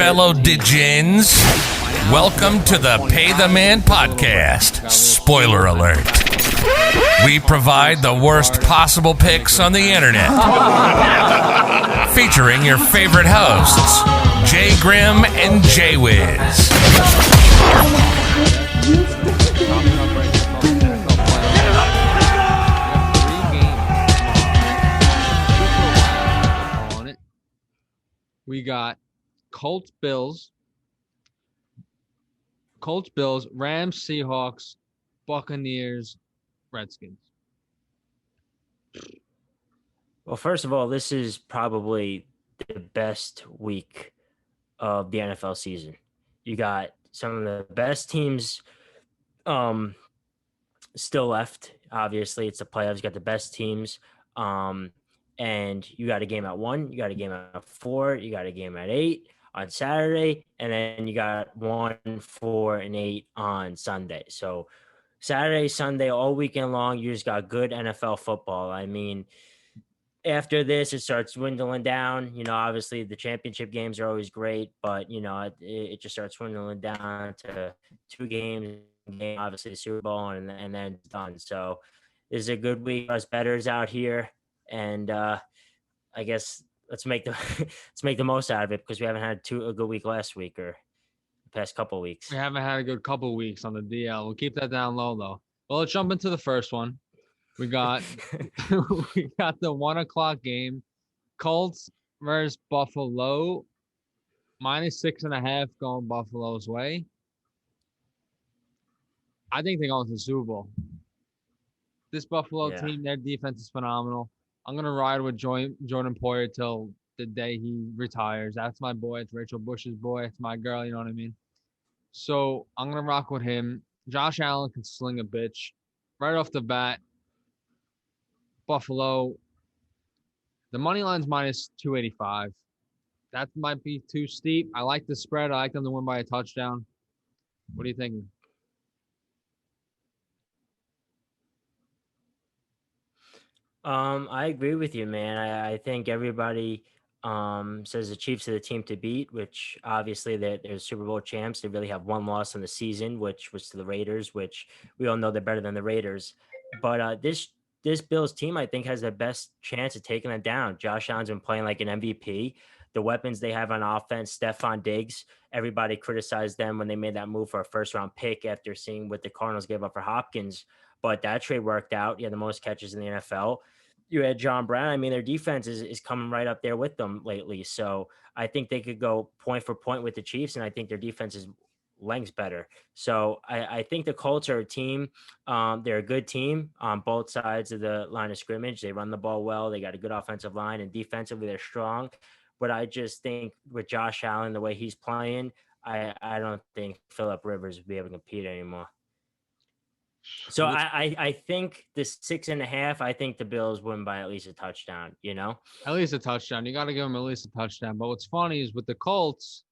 fellow degens. Welcome to the Pay the Man podcast. Spoiler alert. We provide the worst possible picks on the internet. Featuring your favorite hosts, Jay Grimm and Jay Wiz. We got Colts, Bills, Rams, Seahawks, Buccaneers, Redskins. Well, first of all, this is probably the best week of the NFL season. You got some of the best teams still left. Obviously, it's the playoffs. You got the best teams. And you got a game at 1, you got a game at 4, you got a game at 8 on Saturday, and then you got 1, 4, and 8 on Sunday. So Saturday, Sunday, all weekend long, you just got good NFL football. I mean, after this, it starts dwindling down. You know, obviously the championship games are always great, but, you know, it just starts dwindling down to 2 games, obviously the Super Bowl, and then it's done. So this is a good week for us bettors out here. And I guess let's make the most out of it, because we haven't had a good week last week or the past couple of weeks. We haven't had a good couple of weeks on the DL. We'll keep that down low, though. Well, let's jump into the first one. We got the 1:00 game, Colts versus Buffalo, -6.5 going Buffalo's way. I think they're going to the Super Bowl. This Buffalo team, their defense is phenomenal. I'm going to ride with Jordan Poyer till the day he retires. That's my boy. It's Rachel Bush's boy. It's my girl. You know what I mean? So I'm going to rock with him. Josh Allen can sling a bitch. Right off the bat, Buffalo, the money line's -285. That might be too steep. I like the spread. I like them to win by a touchdown. What are you thinking? I agree with you, man. I think everybody says the Chiefs are the team to beat, which obviously they're Super Bowl champs. They really have 1 loss in the season, which was to the Raiders, which we all know they're better than the Raiders. But this Bills team, I think, has the best chance of taking it down. Josh Allen's been playing like an MVP. The weapons they have on offense, Stephon Diggs, everybody criticized them when they made that move for a first-round pick after seeing what the Cardinals gave up for Hopkins. But that trade worked out. He had the most catches in the NFL. You had John Brown. I mean, their defense is coming right up there with them lately. So I think they could go point for point with the Chiefs, and I think their defense is lengths better. So I think the Colts are a team. They're a good team on both sides of the line of scrimmage. They run the ball well. They got a good offensive line, and defensively they're strong. But I just think with Josh Allen, the way he's playing, I don't think Phillip Rivers will be able to compete anymore. So I think the 6.5, I think the Bills win by at least a touchdown, you know? At least a touchdown. You got to give them at least a touchdown. But what's funny is with the Colts,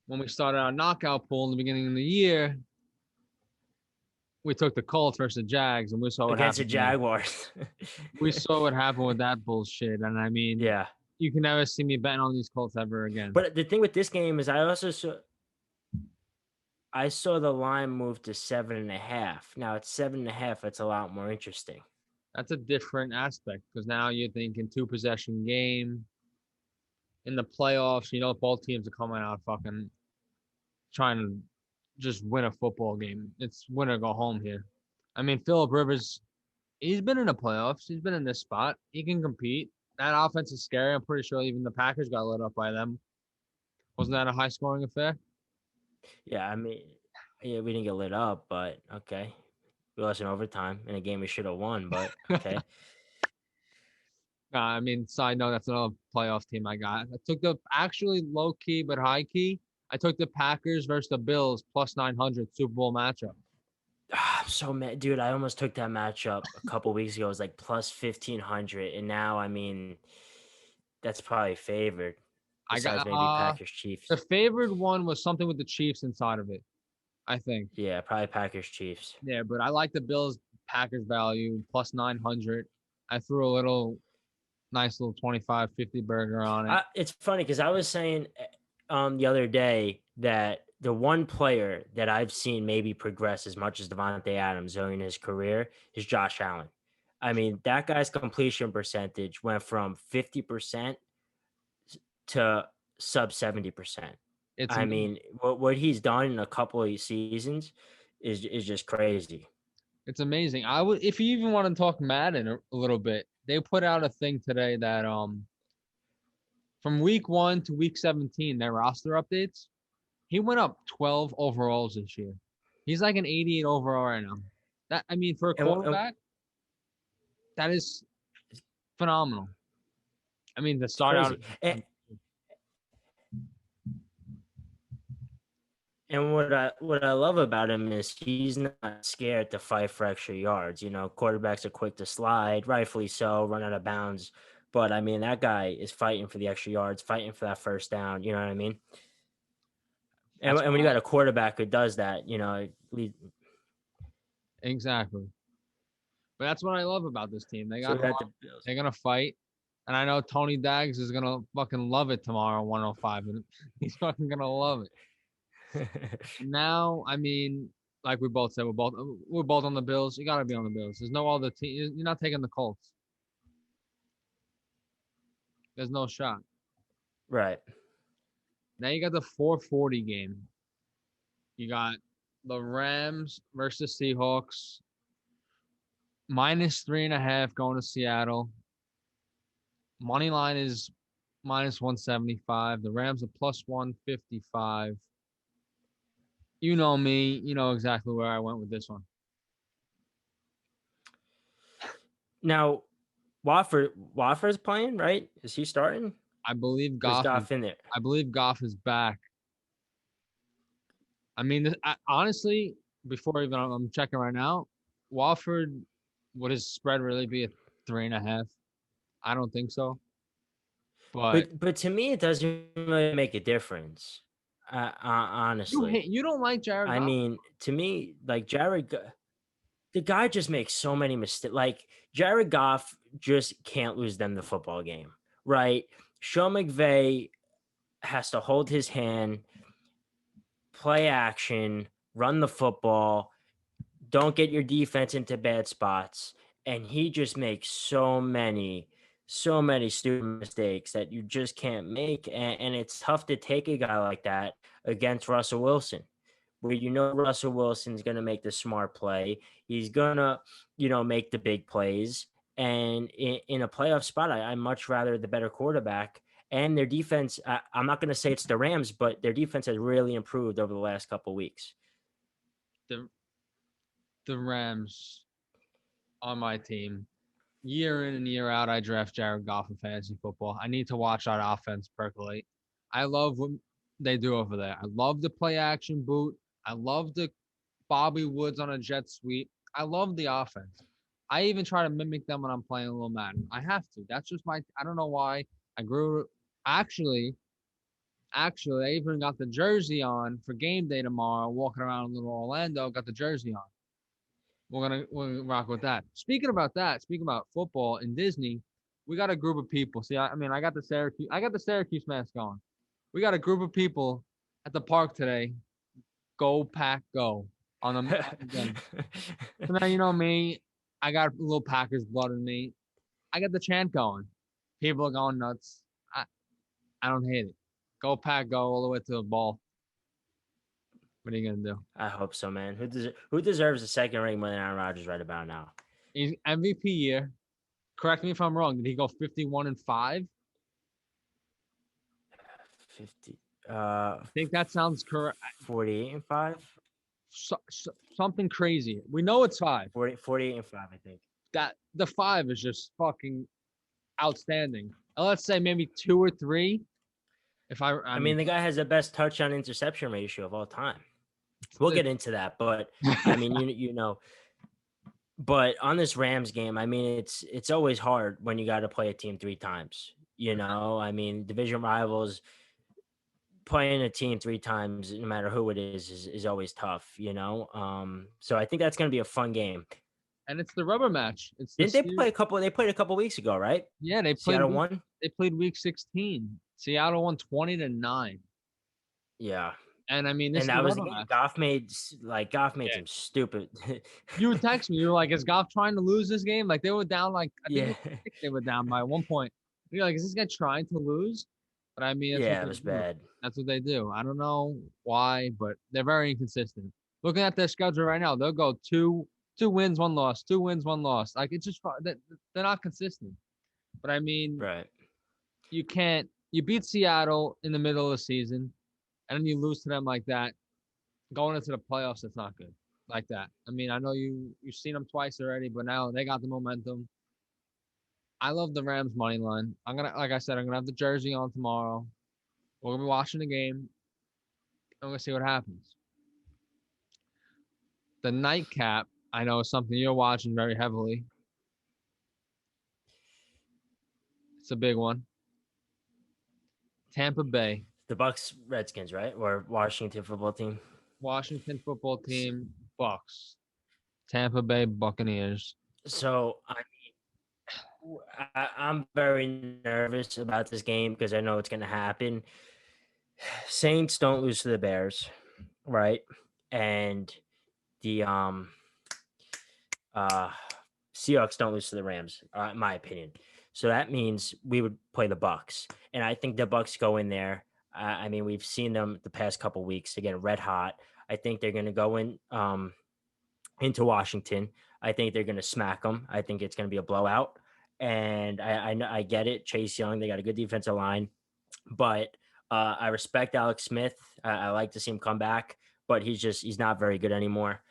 when we started our knockout pool in the beginning of the year, we took the Colts versus the Jags, and we saw what happened. Against the Jaguars. We saw what happened with that bullshit. And I mean, yeah, you can never see me betting on these Colts ever again. But the thing with this game is I saw the line move to 7.5. Now it's 7.5. It's a lot more interesting. That's a different aspect, because now you're thinking 2-possession game in the playoffs. You know, both teams are coming out fucking trying to just win a football game. It's win or go home here. I mean, Phillip Rivers, he's been in the playoffs. He's been in this spot. He can compete. That offense is scary. I'm pretty sure even the Packers got lit up by them. Wasn't that a high-scoring affair? Yeah, I mean, yeah, we didn't get lit up, but okay. We lost in overtime in a game we should have won, but okay. I mean, side note, that's another playoff team I got. I took the actually low-key but high-key. I took the Packers versus the Bills +900 Super Bowl matchup. I'm so mad, dude. I almost took that matchup a couple weeks ago. It was like +1,500, and now, I mean, that's probably favored. Besides maybe Packers Chiefs. The favored one was something with the Chiefs inside of it, I think. Yeah, probably Packers Chiefs. Yeah, but I like the Bills Packers value +900. I threw a nice little 25-50 burger on it. It's funny because I was saying the other day that the one player that I've seen maybe progress as much as Devontae Adams during his career is Josh Allen. I mean, that guy's completion percentage went from 50% to sub 70%. It's I amazing. mean, what he's done in a couple of seasons is just crazy. It's amazing. I would, if you even want to talk Madden a little bit, they put out a thing today that from week 1 to week 17, their roster updates. He went up 12 overalls this year. He's like an 88 overall right now. That, I mean, for a And quarterback, that is phenomenal. I mean, to it's start out, crazy. And what I love about him is he's not scared to fight for extra yards. You know, quarterbacks are quick to slide, rightfully so, run out of bounds. But I mean, that guy is fighting for the extra yards, fighting for that first down. You know what I mean? And, that's and when you why, got a quarterback who does that, you know, exactly. But that's what I love about this team. They so got we got heart. the Bills. They're gonna fight, and I know Tony Daggs is gonna fucking love it tomorrow, 105, and he's fucking gonna love it. And now, I mean, like we both said, we're both on the Bills. You gotta be on the Bills. There's no other team. You're not taking the Colts. There's no shot. Right. Now you got the 440 game. You got the Rams versus Seahawks. -3.5 going to Seattle. Money line is -175. The Rams are +155. You know me. You know exactly where I went with this one. Now, Watford's playing, right? Is he starting? I believe Is Goff. Goff in there? I believe Goff is back. I mean, honestly, before even I'm checking right now, Wofford, would his spread really be a 3.5? I don't think so. But to me, it doesn't really make a difference. Honestly, you don't like Jared I Goff? mean, to me, like the guy just makes so many mistakes. Like Jared Goff just can't lose them the football game, right? Sean McVay has to hold his hand, play action, run the football, don't get your defense into bad spots. And he just makes so many stupid mistakes that you just can't make. And it's tough to take a guy like that against Russell Wilson, where you know Russell Wilson's going to make the smart play. He's going to, make the big plays. And in a playoff spot, I much rather the better quarterback. And their defense, I'm not going to say it's the Rams, but their defense has really improved over the last couple of weeks. The Rams on my team. Year in and year out, I draft Jared Goff in fantasy football. I need to watch that offense percolate. I love what they do over there. I love the play action boot. I love the Bobby Woods on a jet sweep. I love the offense. I even try to mimic them when I'm playing a little Madden. I have to. That's just I don't know why. I grew actually, I even got the jersey on for game day tomorrow, walking around little Orlando, got the jersey on. We're gonna rock with that. Speaking about football in Disney, we got a group of people. See, I got the Syracuse mask on. We got a group of people at the park today. Go Pack Go on the So now you know me. I got a little Packers blood in me. I got the chant going. People are going nuts. I don't hate it. Go Pack Go all the way to the ball. What are you gonna do? I hope so, man. Who deserves a second ring more than Aaron Rodgers right about now? He's MVP year. Correct me if I'm wrong. Did he go 51-5? 50. I think that sounds correct. 48-5. Something crazy. We know it's 5. 48-5, I think. That the 5 is just fucking outstanding. Let's say maybe 2 or 3. I mean, the guy has the best touchdown interception ratio of all time. We'll get into that, but I mean, you know, but on this Rams game, I mean, it's always hard when you got to play a team 3 times. You know, I mean, division rivals playing a team 3 times, no matter who it is always tough. You know, so I think that's going to be a fun game. And it's the rubber match. Didn't they play a couple? They played a couple weeks ago, right? Yeah, they played. Seattle won. They played week 16. Seattle won 20-9. Yeah. And I mean, this And is a that was the rubber game. match. Goff made Yeah. some stupid. You would text me. You were like, "Is Goff trying to lose this game?" Like they were down. Like I think Yeah. they were down by 1 point. You're like, "Is this guy trying to lose?" But I mean, that's what Yeah, it they was do. bad. That's what they do. I don't know why, but they're very inconsistent. Looking at their schedule right now, they'll go two wins, one loss, 2 wins, one loss. Like it's just they're not consistent. But I mean, Right. you can't. You beat Seattle in the middle of the season, and then you lose to them like that. Going into the playoffs, it's not good like that. I mean, I know you've seen them twice already, but now they got the momentum. I love the Rams money line. Like I said, I'm gonna have the jersey on tomorrow. We're gonna be watching the game. I'm gonna see what happens. The nightcap, I know, is something you're watching very heavily. It's a big one. Tampa Bay, The Bucks Redskins, right? Or Washington football team. Washington football team, Bucks, Tampa Bay Buccaneers. So I'm very nervous about this game because I know it's going to happen. Saints don't lose to the Bears, right? And the uh Seahawks don't lose to the Rams, in my opinion. So that means we would play the Bucks, and I think the Bucks go in there. I mean, we've seen them the past couple weeks to get red hot. I think they're going to go in into Washington. I think they're going to smack them. I think it's going to be a blowout. And I get it. Chase Young, they got a good defensive line, but I respect Alex Smith. I like to see him come back, but he's not very good anymore.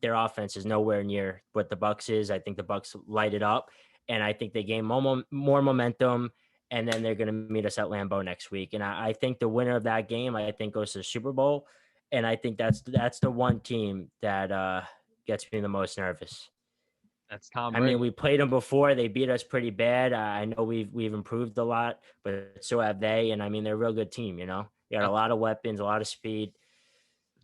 Their offense is nowhere near what the Bucks is. I think the Bucks light it up, and I think they gain more momentum. And then they're going to meet us at Lambeau next week. And I think the winner of that game, I think, goes to the Super Bowl. And I think that's the one team that gets me the most nervous. That's Tom I Brady. mean, we played them before. They beat us pretty bad. I know we've improved a lot, but so have they. And I mean, they're a real good team. You know, they got a lot of weapons, a lot of speed.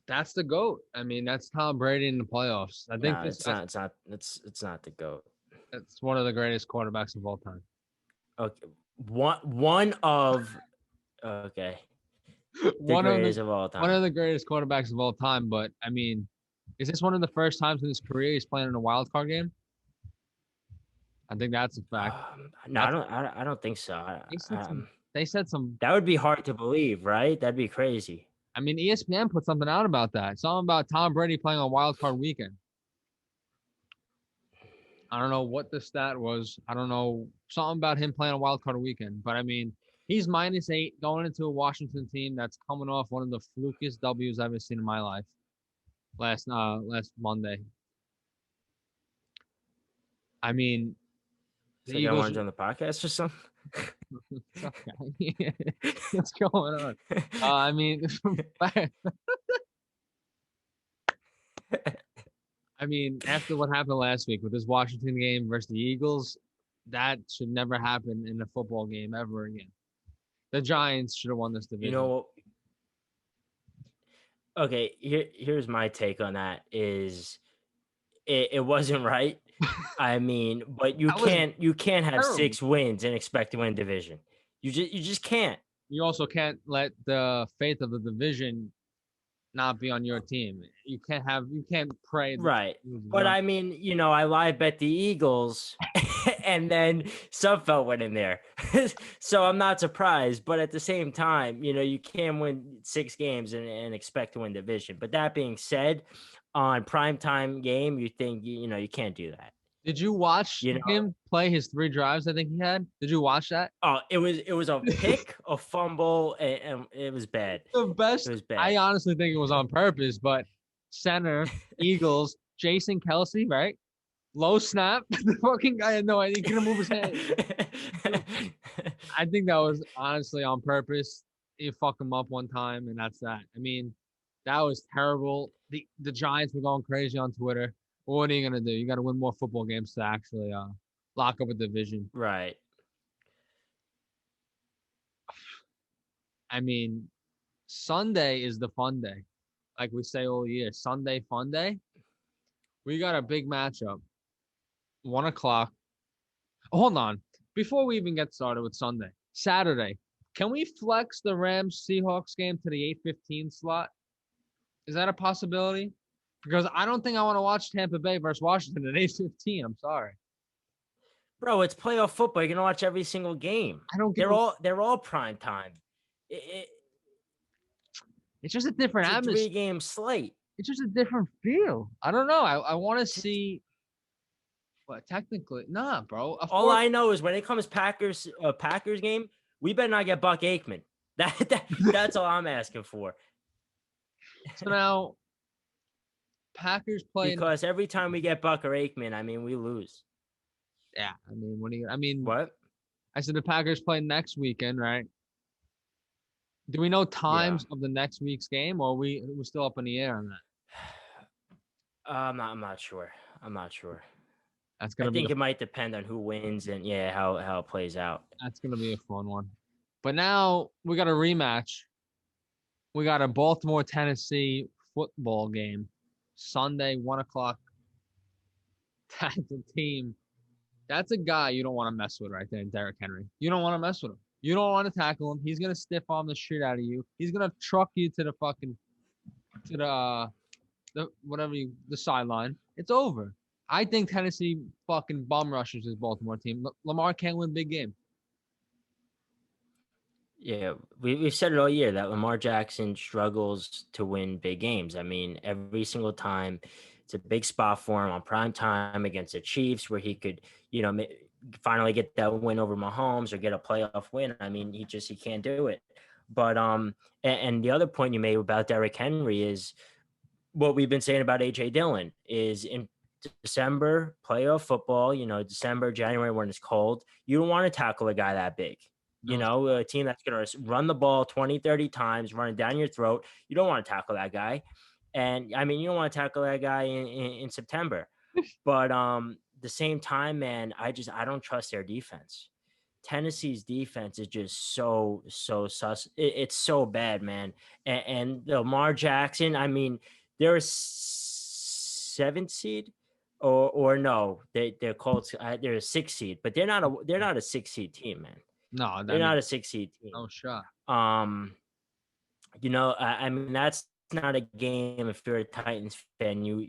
That's the GOAT. I mean, that's Tom Brady in the playoffs. I think No, it's not. It's not the GOAT. It's one of the greatest quarterbacks of all time. Okay, one of okay, the greatest of all time. One of the greatest quarterbacks of all time. But I mean, is this one of the first times in his career he's playing in a wild card game? I think that's a fact. No, I don't think so. They said some. That would be hard to believe, right? That'd be crazy. I mean, ESPN put something out about that. Something about Tom Brady playing on Wild Card Weekend. I don't know what the stat was. I don't know something about him playing on Wild Card Weekend. But I mean, he's -8 going into a Washington team that's coming off one of the flukiest W's I've ever seen in my life. Last Monday. I mean, the Eagles orange on the podcast or something. Okay. What's going on? I mean, after what happened last week with this Washington game versus the Eagles, that should never happen in a football game ever again. The Giants should have won this division. You know, okay, here's my take on that is it wasn't right. I mean, but you can't have terrible. 6 wins and expect to win division. You just can't. You also can't let the faith of the division not be on your team. You can't pray. Right. But I mean, you know, I live bet the Eagles and then Sudfeld went in there. So I'm not surprised. But at the same time, you know, you can win 6 games and expect to win division. But that being said, on primetime game, you think, you know, you can't do that. Did you watch him play his 3 drives? I think he had. Did you watch that? Oh, it was a pick, a fumble, and it was bad. The best. It was bad. I honestly think it was on purpose, but center Eagles, Jason Kelsey, right? Low snap. The fucking guy had no idea he couldn't move his hand. I think that was honestly on purpose. You fuck him up one time, and that's that. I mean, that was terrible. The Giants were going crazy on Twitter. What are you gonna do? You got to win more football games to actually lock up a division. Right. I mean, Sunday is the fun day, like we say all year. Sunday fun day. We got a big matchup. 1:00. Hold on. Before we even get started with Sunday, Saturday, Can we flex the Rams Seahawks game to the 8:15 slot? Is that a possibility? Because I don't think I want to watch Tampa Bay versus Washington at 8:15. I'm sorry. Bro, it's playoff football. You're gonna watch every single game. I don't give They're all prime time. It's just a different It's a atmosphere. 3-game slate. It's just a different feel. I don't know. I want to see. But technically, nah, bro. All I know is when it comes Packers game, we better not get Buck Aikman. That's all I'm asking for. So now, Packers play because every time we get Buck or Aikman, I mean, we lose. Yeah, I mean, what do you? I mean, what? I said the Packers play next weekend, right? Do we know times of the next week's game, or we're still up in the air on that? I'm not sure. That's gonna. I think it might depend on who wins and how it plays out. That's gonna be a fun one. But now we got a rematch. We got a Baltimore Tennessee football game, Sunday 1:00. That's a team. That's a guy you don't want to mess with right there, Derrick Henry. You don't want to mess with him. You don't want to tackle him. He's gonna stiff arm the shit out of you. He's gonna truck you to the sideline. It's over. I think Tennessee fucking bum rushes his Baltimore team. Lamar can't win big game. Yeah, we've said it all year that Lamar Jackson struggles to win big games. I mean, every single time it's a big spot for him on prime time against the Chiefs where he could, finally get that win over Mahomes or get a playoff win. I mean, he can't do it. But and the other point you made about Derrick Henry is what we've been saying about AJ Dillon is in December playoff football, December, January when it's cold, you don't want to tackle a guy that big. A team that's going to run the ball 20, 30 times, run it down your throat. You don't want to tackle that guy. And I mean, you don't want to tackle that guy in September, but the same time, man, I don't trust their defense. Tennessee's defense is just so sus. It's so bad, man. And Lamar Jackson, I mean, they're a 7th seed or no, they're called, they're a 6th seed, but they're not a 6th seed team, man. No, they're not a 6th seed team. Oh, sure. I mean, that's not a game. If you're a Titans fan, you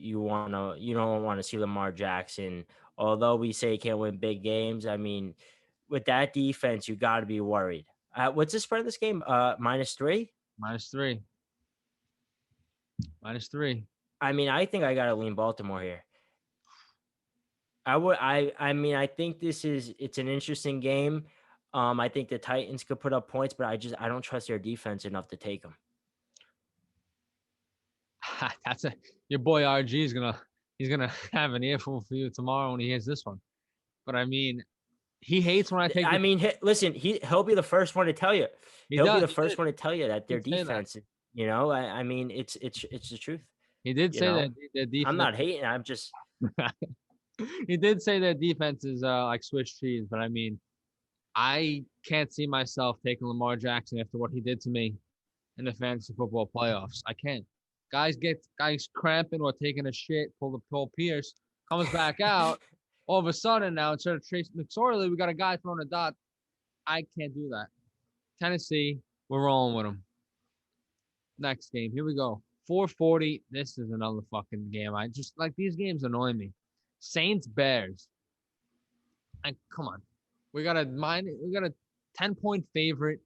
don't want to see Lamar Jackson. Although we say he can't win big games, I mean, with that defense, you got to be worried. What's the spread of this game? -3. -3. I mean, I think I got to lean Baltimore here. I mean, I think it's an interesting game. I think the Titans could put up points, but I don't trust their defense enough to take them. Your boy RG he's gonna have an earful for you tomorrow when he hears this one. But I mean, he hates when I take. I mean, listen, he'll be the first one to tell you. He'll be the first one to tell you that their defense. I mean, it's the truth. He did say that their defense. I'm not hating. I'm just. He did say that defense is like Swiss cheese, but I mean, I can't see myself taking Lamar Jackson after what he did to me in the fantasy football playoffs. I can't. Guys cramping or taking a shit, pull the Paul Pierce, comes back out. All of a sudden now, instead of Trace McSorley, we got a guy throwing a dot. I can't do that. Tennessee, we're rolling with them. Next game. Here we go. 4:40. This is another fucking game. I just like these games annoy me. Saints Bears. And come on. We got a 10-point favorite.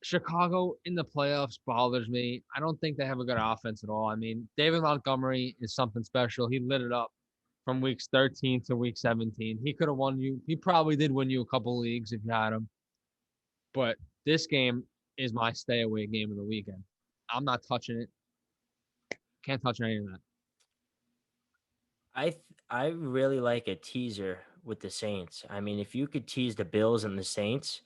Chicago in the playoffs bothers me. I don't think they have a good offense at all. I mean, David Montgomery is something special. He lit it up from weeks 13 to week 17. He could have won you. He probably did win you a couple leagues if you had him. But this game is my stay away game of the weekend. I'm not touching it. Can't touch any of that. I really like a teaser with the Saints. I mean, if you could tease the Bills and the Saints,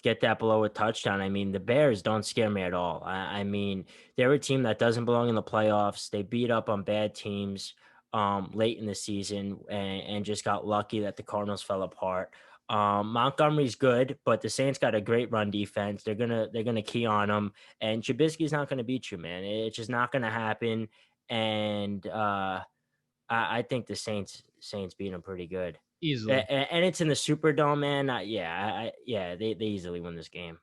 get that below a touchdown. I mean, the Bears don't scare me at all. I mean, they're a team that doesn't belong in the playoffs. They beat up on bad teams late in the season and just got lucky that the Cardinals fell apart. Montgomery's good, but the Saints got a great run defense. They're gonna key on them, and Trubisky's not gonna beat you, man. It's just not gonna happen. And I think the Saints beat them pretty good. Easily. And it's in the Superdome, man. They easily win this game.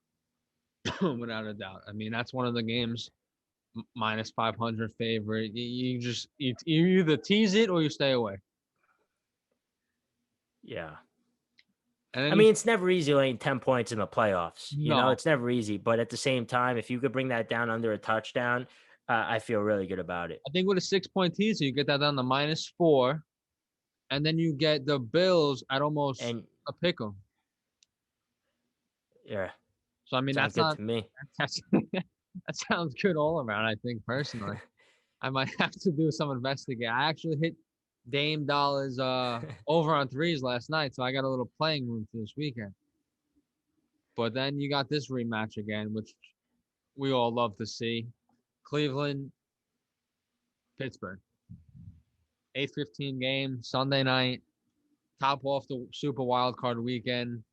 Without a doubt. I mean, that's one of the games minus 500 favorite. You either tease it or you stay away. Yeah. And then I mean, it's never easy laying 10 points in the playoffs. You know, No. it's never easy. But at the same time, if you could bring that down under a touchdown, I feel really good about it. I think with a 6-point teaser, you get that down to -4, and then you get the Bills at almost And a pick 'em. yeah, So I mean, sounds that's good not to me. that's, that sounds good all around. I think personally, I might have to do some investigating. I actually hit Dame Dollars over on threes last night, so I got a little playing room for this weekend. But then you got this rematch again, which we all love to see. Cleveland, Pittsburgh. 8:15 game, Sunday night. Top off the Super Wildcard Weekend.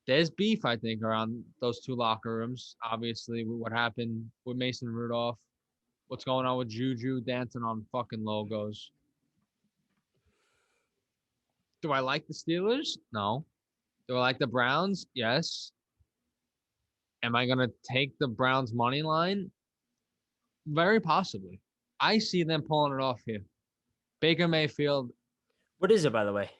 There's beef, I think, around those two locker rooms. Obviously, with what happened with Mason Rudolph. What's going on with Juju dancing on fucking logos. Do I like the Steelers? No. Do I like the Browns? Yes. Am I going to take the Browns money line? Very possibly. I see them pulling it off here. Baker Mayfield, What is it, by the way?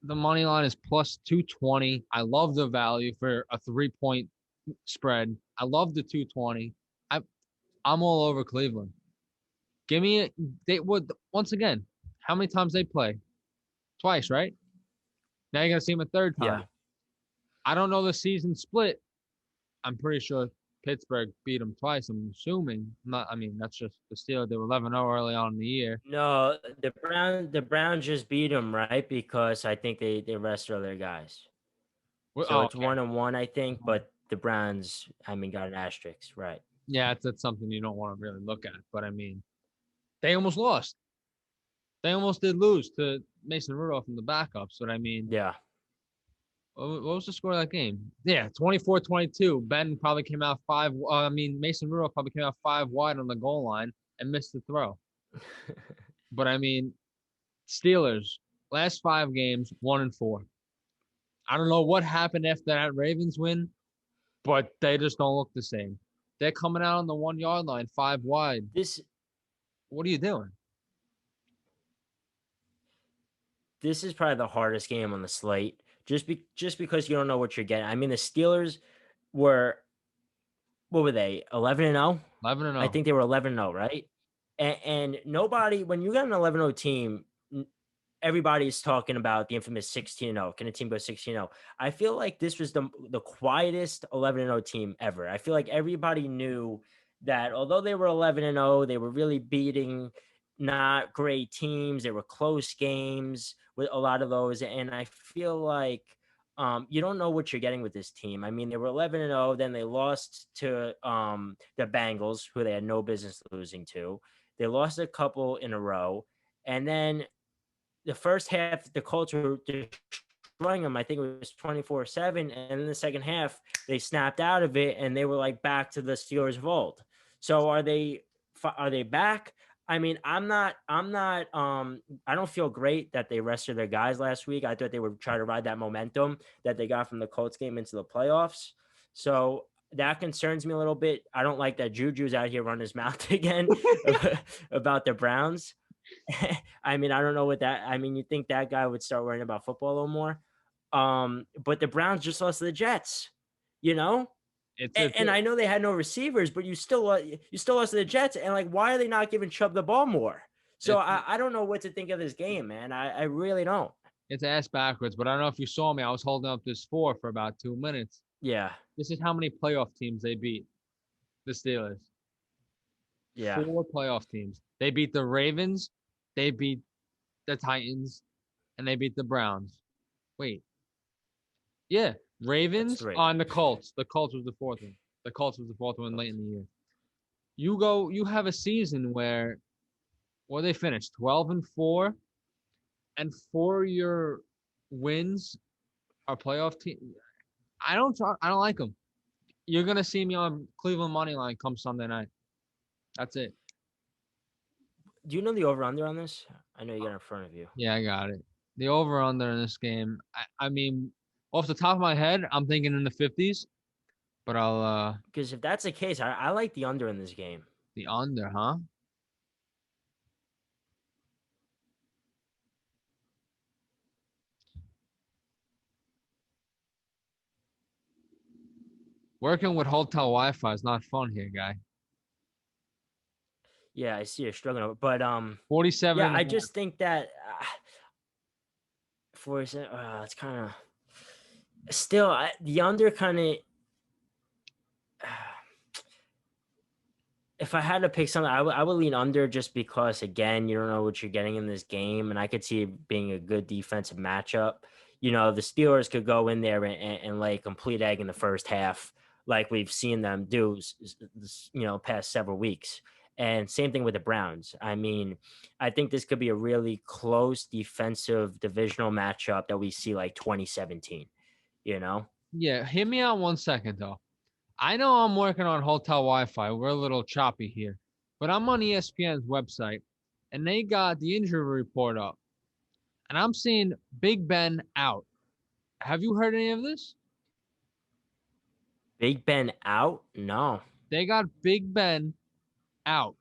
the money line is plus 220. I love the value for a 3-point spread. I love the 220. I'm all over Cleveland. Give me it. They would once again. How many times they play? Twice, right? Now you're gonna see them a third time. Yeah. I don't know the season split. I'm pretty sure Pittsburgh beat them twice. I'm assuming. I mean, that's just the Steelers. They were 11-0 early on in the year. No, the Browns just beat them, right? Because I think they rested all their guys. So it's 1-1, I think, but the Browns, I mean, got an asterisk, right? Yeah, that's something you don't want to really look at. But I mean, they almost lost. They almost did lose to Mason Rudolph in the backups. But I mean, Yeah. what was the score of that game? Yeah, 24-22. Ben probably came out Mason Rudolph probably came out 5 wide on the goal line and missed the throw. But I mean, Steelers, last 5 games, 1-4. I don't know what happened after that Ravens win, but they just don't look the same. They're coming out on the 1-yard line, 5 wide. What are you doing? This is probably the hardest game on the slate, just because you don't know what you're getting. I mean, the Steelers were, what were they, 11-0? 11-0. I think they were 11-0, right? And nobody, when you got an 11-0 team, everybody's talking about the infamous 16-0. Can a team go 16-0? I feel like this was the quietest 11-0 team ever. I feel like everybody knew that although they were 11-0, they were really beating not great teams. They were close games with a lot of those. And I feel like you don't know what you're getting with this team. I mean, they were 11-0, then they lost to the Bengals, who they had no business losing to. They lost a couple in a row. And then the first half, the Colts were destroying them. I think it was 24-7. And in the second half, they snapped out of it and they were like back to the Steelers of old. So are they back? I mean, I don't feel great that they rested their guys last week. I thought they would try to ride that momentum that they got from the Colts game into the playoffs. So that concerns me a little bit. I don't like that Juju's out here running his mouth again about the Browns. I mean, I don't know what that. I mean, you think that guy would start worrying about football a little more? But the Browns just lost to the Jets, you know. And I know they had no receivers, but you still lost to the Jets. And like, why are they not giving Chubb the ball more? So I don't know what to think of this game, man. I really don't. It's ass backwards, but I don't know if you saw me. I was holding up this score for about 2 minutes. Yeah. This is how many playoff teams they beat. The Steelers. Yeah. 4 playoff teams. They beat the Ravens, they beat the Titans, and they beat the Browns. Wait. Yeah. Ravens on the Colts. The Colts was the 4th one. The Colts was the 4th one late in the year. You have a season where they finished 12-4, and 4 of your wins are playoff team. I don't like them. You're gonna see me on Cleveland money line come Sunday night. That's it. Do you know the over/under on this? I know you got it in front of you. Yeah, I got it. The over-under in this game. I mean, off the top of my head, I'm thinking in the 50s, but I'll Because if that's the case, I like the under in this game. the under, huh? Working with hotel Wi-Fi is not fun here, guy. Yeah, I see you're struggling, but 47 yeah, and a I half. just think that it's kind of still the under kind of. If I had to pick something, I would lean under just because, again, you don't know what you're getting in this game. And I could see it being a good defensive matchup. You know, the Steelers could go in there and lay a complete egg in the first half, like we've seen them do, past several weeks. And same thing with the Browns. I mean, I think this could be a really close defensive divisional matchup that we see like 2017, you know? Yeah, hear me out 1 second, though. I know I'm working on hotel Wi-Fi. We're a little choppy here, but I'm on ESPN's website, and they got the injury report up, and I'm seeing Big Ben out. Have you heard any of this? Big Ben out? No. They got Big Ben out.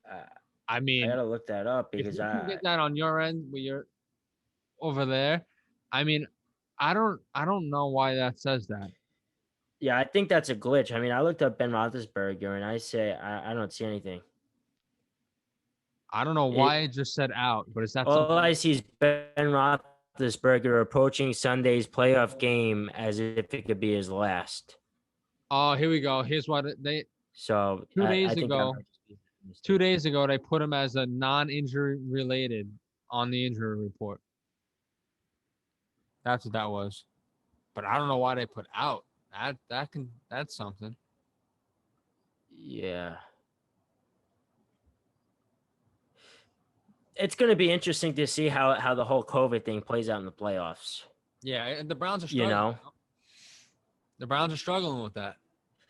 Uh, I I mean, got to look that up if because you can get that on your end where you're over there, I mean, I don't know why that says that. Yeah, I think that's a glitch. I mean, I looked up Ben Roethlisberger and I don't see anything. I don't know why It it just said out, but is that All something? I see is Ben Roethlisberger approaching Sunday's playoff game as if it could be his last. Oh, here we go. Here's what they So two I days think that ago. might just be a mistake. 2 days ago, they put him as a non-injury related on the injury report. That's what that was. But I don't know why they put out. That's something. Yeah. It's going to be interesting to see how the whole COVID thing plays out in the playoffs. Yeah, and the Browns are You struggling. know, The Browns are struggling with that.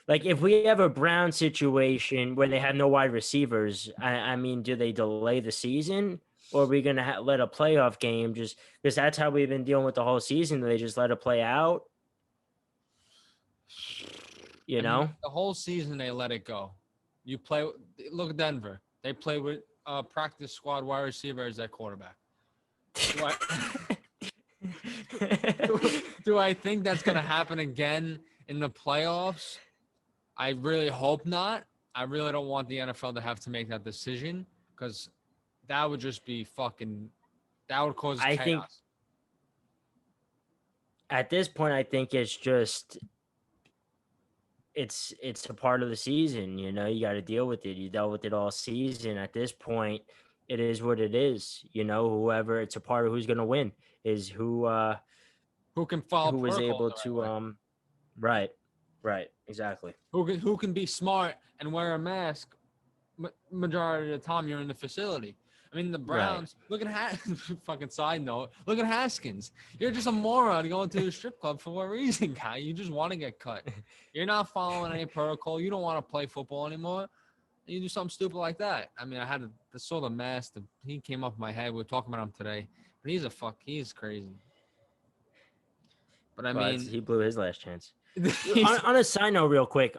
like if we have a Brown situation where they have no wide receivers, I mean, do they delay the season? Or are we going to let a playoff game just because that's how we've been dealing with the whole season? They just let it play out, you I mean, know? the whole season they let it go. You play. Look at Denver. They play with practice squad wide receivers at quarterback. Do I think that's going to happen again in the playoffs? I really hope not. I really don't want the NFL to have to make that decision because that would just be fucking. That would cause I chaos. think at this point, I think it's just it's a part of the season. You know, you got to deal with it. You dealt with it all season. At this point, it is what it is. You know, whoever it's a part of who's going to win is Who can follow who was protocol able the right to way. right exactly. Who can be smart and wear a mask majority of the time you're in the facility. I mean, the Right. Browns, look at fucking side note, look at Haskins. You're just a moron going to a strip club for what reason, guy? You just want to get cut. You're not following any protocol. You don't want to play football anymore. You do something stupid like that. I mean, I saw the mask. He came up in my head. We were talking about him today. But he's crazy. But I Well, mean, he blew his last chance. he's, On a side note, real quick.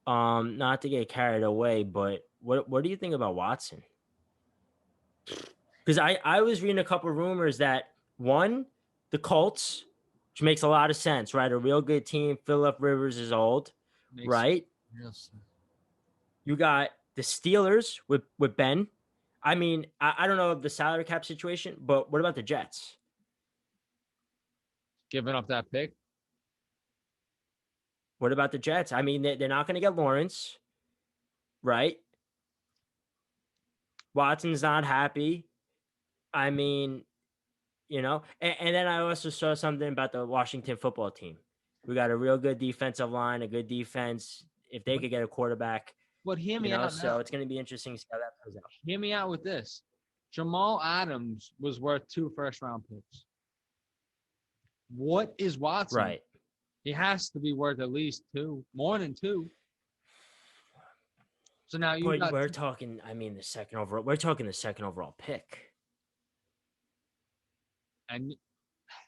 Not to get carried away, but what do you think about Watson? Because I was reading a couple of rumors that one, the Colts, which makes a lot of sense, right? A real good team. Phillip Rivers is old, right? Yes. You got the Steelers with Ben. I mean, I don't know the salary cap situation, but what about the Jets? Giving up that pick. What about the Jets? I mean, they're not going to get Lawrence, right? Watson's not happy. I mean, and then I also saw something about the Washington football team. We got a real good defensive line, a good defense. If they could get a quarterback, But hear me out so now. it's going to be interesting to see how that plays out. Hear me out with this. Jamal Adams was worth 2 first-round picks. What is Watson? Right. He has to be worth at least 2, more than 2. So now you got we're talking. I mean, the second overall. We're talking the second overall pick. and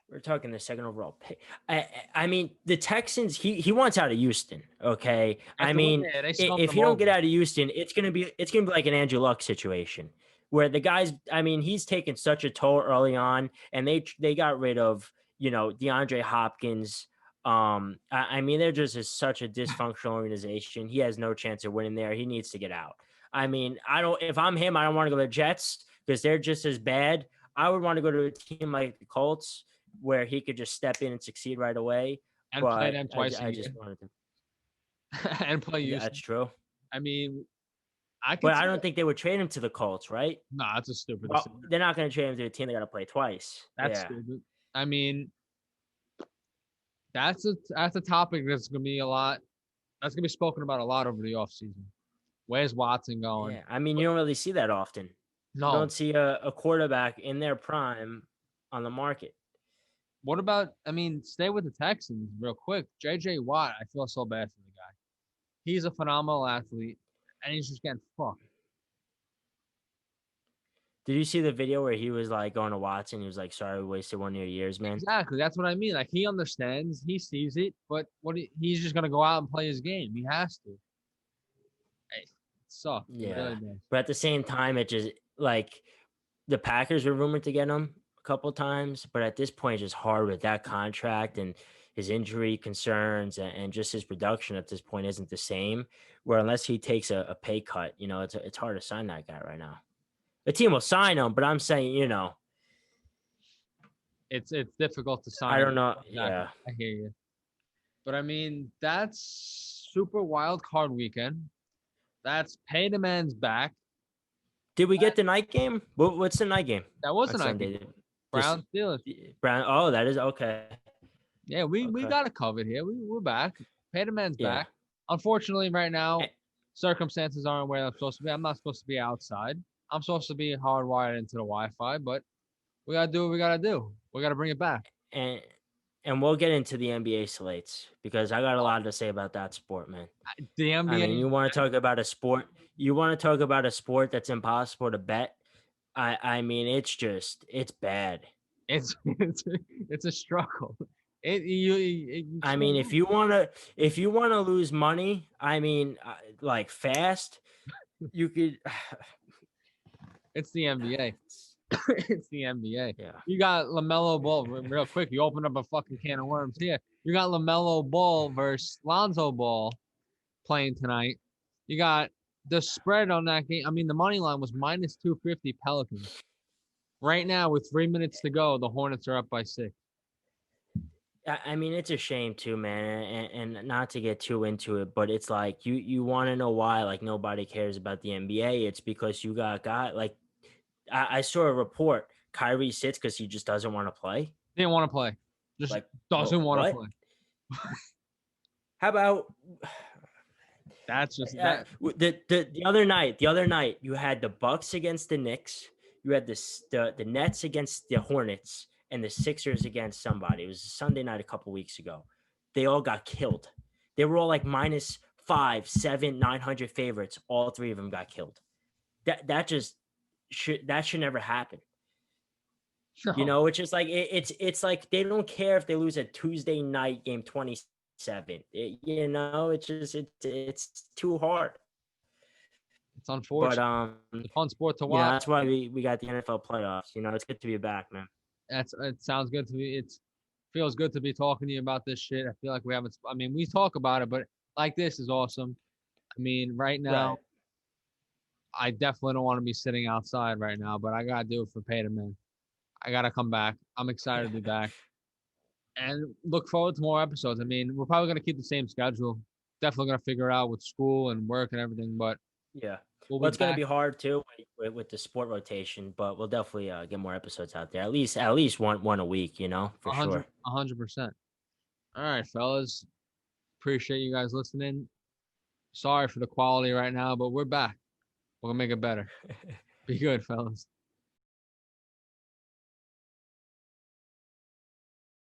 We're talking the second overall pick. I mean, the Texans. He wants out of Houston. Okay. I mean, they stumped if him you don't over. get out of Houston, it's gonna be like an Andrew Luck situation where the guys. I mean, he's taken such a toll early on, and they got rid of DeAndre Hopkins. I mean, they're just such a dysfunctional organization. He has no chance of winning there. He needs to get out. I mean, I don't. If I'm him, I don't want to go to the Jets because they're just as bad. I would want to go to a team like the Colts where he could just step in and succeed right away. And But play them twice a I year. just wanted to. And play Houston. That's true. I mean, I could. But I don't think they would trade him to the Colts, right? Nah, that's a stupid. Well, they're not going to trade him to a team they got to play twice. That's stupid. I mean, that's a topic that's gonna be a lot. That's gonna be spoken about a lot over the offseason. Where's Watson going? Yeah, I mean, you don't really see that often. No. You don't see a quarterback in their prime on the market. What about? I mean, stay with the Texans real quick. J.J. Watt, I feel so bad for the guy. He's a phenomenal athlete, and he's just getting fucked. Did you see the video where he was like going to Watson? He was like, "Sorry, we wasted one of your years, man." Exactly. That's what I mean. Like he understands, he sees it, but he's just gonna go out and play his game. He has to. Hey, it sucks. Yeah, really does. but at the same time, it just like the Packers were rumored to get him a couple times, but at this point, it's just hard with that contract and his injury concerns and just his production at this point isn't the same. Where unless he takes a pay cut, it's hard to sign that guy right now. The team will sign him, but I'm saying, it's difficult to sign. I don't know. Exactly. Yeah, I hear you. But I mean, that's Super Wild Card Weekend. That's PayTheMan's back. Did we get the night game? What's the night game? That was On the night Sunday? game. Brown Steelers. Brown. Oh, that is okay. Yeah, we got it covered here. We're back. PayTheMan's back. Unfortunately, right now, circumstances aren't where I'm supposed to be. I'm not supposed to be outside. I'm supposed to be hardwired into the Wi-Fi, but we gotta do what we gotta do. We gotta bring it back. And we'll get into the NBA slates because I got a lot to say about that sport, man. The NBA. I mean, you want to talk about a sport? You want to talk about a sport that's impossible to bet? I mean, it's bad. It's a struggle. I mean, if you want to lose money, I mean, like fast, you could. It's the NBA. It's the NBA. Yeah. You got LaMelo Ball real quick. You open up a fucking can of worms here. You got LaMelo Ball versus Lonzo Ball playing tonight. You got the spread on that game. I mean, the money line was minus 250 Pelicans. Right now, with 3 minutes to go, the Hornets are up by 6. I mean, it's a shame too, man, and not to get too into it, but it's like you want to know why like nobody cares about the NBA. It's because you got like I saw a report. Kyrie sits because he just doesn't want to play. Didn't want to play. Just like doesn't want to play. How about that's just that. The other night you had the Bucks against the Knicks. You had the Nets against the Hornets. And the Sixers against somebody. It was a Sunday night a couple weeks ago. They all got killed. They were all like minus 5, 7, 900 favorites. All three of them got killed. That should never happen. No. It's just like it's like they don't care if they lose a Tuesday night game 27. It's too hard. It's unfortunate. But it's a fun sport to watch. That's why we got the NFL playoffs. It's good to be back, man. It sounds good to me. It feels good to be talking to you about this shit. I feel like we haven't. I mean, we talk about it, but like this is awesome. I mean, right now, I definitely don't want to be sitting outside right now, but I gotta do it for PayTheMan. I gotta come back. I'm excited to be back, and look forward to more episodes. I mean, we're probably gonna keep the same schedule. Definitely gonna figure it out with school and work and everything, but yeah. Well, it's going to be hard too with the sport rotation, but we'll definitely get more episodes out there. At least one a week, for 100, sure. 100%. All right, fellas. Appreciate you guys listening. Sorry for the quality right now, but we're back. We're going to make it better. Be good, fellas.